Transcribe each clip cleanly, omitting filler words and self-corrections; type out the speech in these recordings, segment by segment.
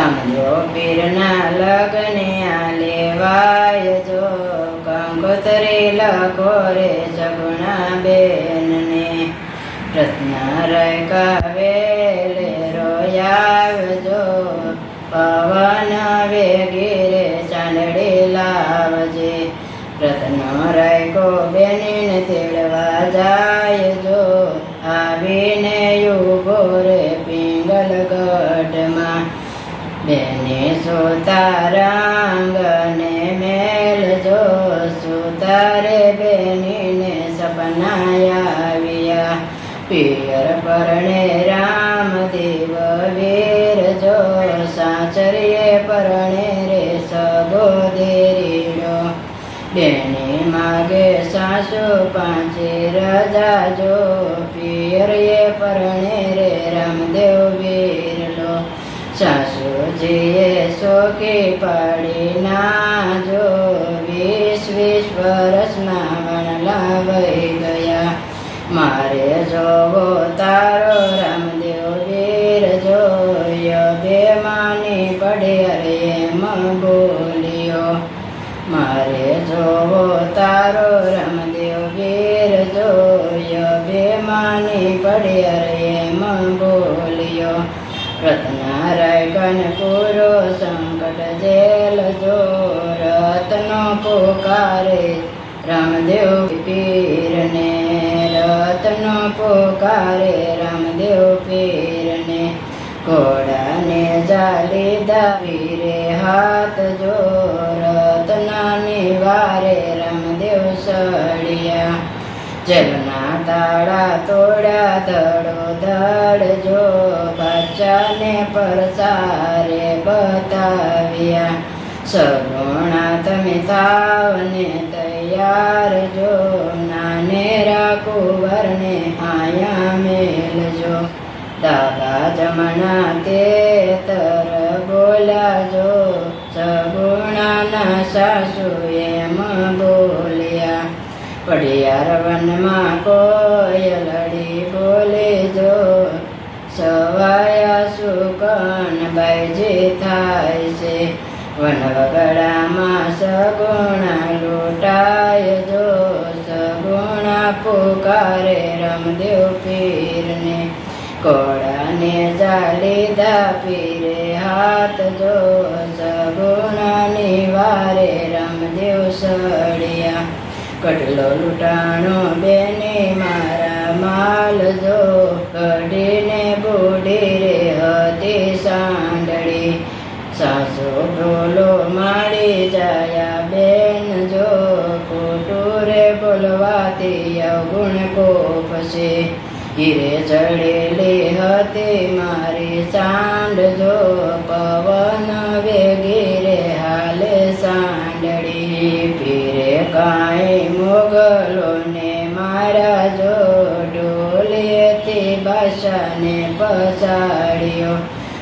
રામદેવ પીરના લગને આ લેવાય જો, કંકોત્રી લખો રે સગુણા બેનને, રત્નારાય કાવેલે રોયાવજો, પવન વેગી રે ચાંદડી લાવજે, રત્નારાય કો બેનીને તેડવા જાય જો, આવીને યુગો રે પિંગલ ગઢમાં, બેને સુતારાંગને મેલજો, સુતારે બેનીને સપના આવ્યા, પિયર પરણે રામદેવ વીર જો, સાચરીએ પરણે રે સગોદેરીનો, બેની માગે સાસુ પાંચે રજા જો, પિયરીએ પરણે રે રામદેવ વીરલો, સાસુજીએ શોકી પાડી નાજો, 20 વર્ષના વણલા વહી ગયા, મારે જોવો તારો રામદેવ વીર જોય, બેમાની પડી અરે એમ બોલ્યો, મારે જોવો તારો રામદેવ વીર જોય, બેમાની પડી અરે એમ બોલ્યો, રત્નારાય કનપુરો સંકટ જેલ જો, રત્નો પોકારે રામદેવ પીરને, રત્નો પોકારે રામદેવ પીરને, ઘોડાને જાલી દાવી રે હાથ જો, રત્નાની વારે રામદેવ સળિયા, જેલના તાળા તોડ્યા ધડો ધડ જો, બચ્ચાને પરસારે બતાવ્યા, સગુણા તમે થાવને તૈયાર જો, નાનેરા કુંવરને આયા મેલજો, દાદા જમણા તેતર બોલ્યા જો, સગુણાના સાસુ એમ બોલ્યા, પડિયાર વનમાં કોયલડી બોલે જો, સવાયા સુકન બાઈજી થાય છે, વનવગડામાં સગુણા લૂંટાય જો, સગુણા પુકારે રામદેવ પીરને, કોળાને જાલી દા પીરે હાથ જો, સગુણાની વારે રામદેવ સળિયા, કટલો લૂંટાણો બેની મારા માલ જો, કઢીને બુડી રે હતી સાંડળી, સાસુ ઢોલો મારી જાયા બેન જો, કોટુરે બોલવાથી અવગુણ કોપશે, હીરે ચડેલી હતી મારી સાંડ જો, પવન વેગી રે હાલે સાંડળી, પીરે કાંઈ મોગલોને મારા જો, ડોલીએથી બાશાને પછાડ્યો,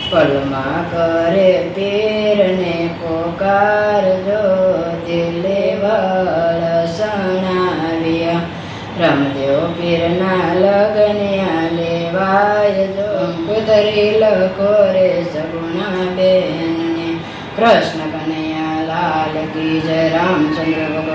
પલમાં કરે પીરને પોકાર જો, દિલે વળ સણાવ્યા, રામદેવ પીરના લગને આ લેવાય જો, કંકોત્રી લખો રે સગુણા બેનને, કૃષ્ણ કનૈયા લાલ કી જય, રામચંદ્ર ભગવાન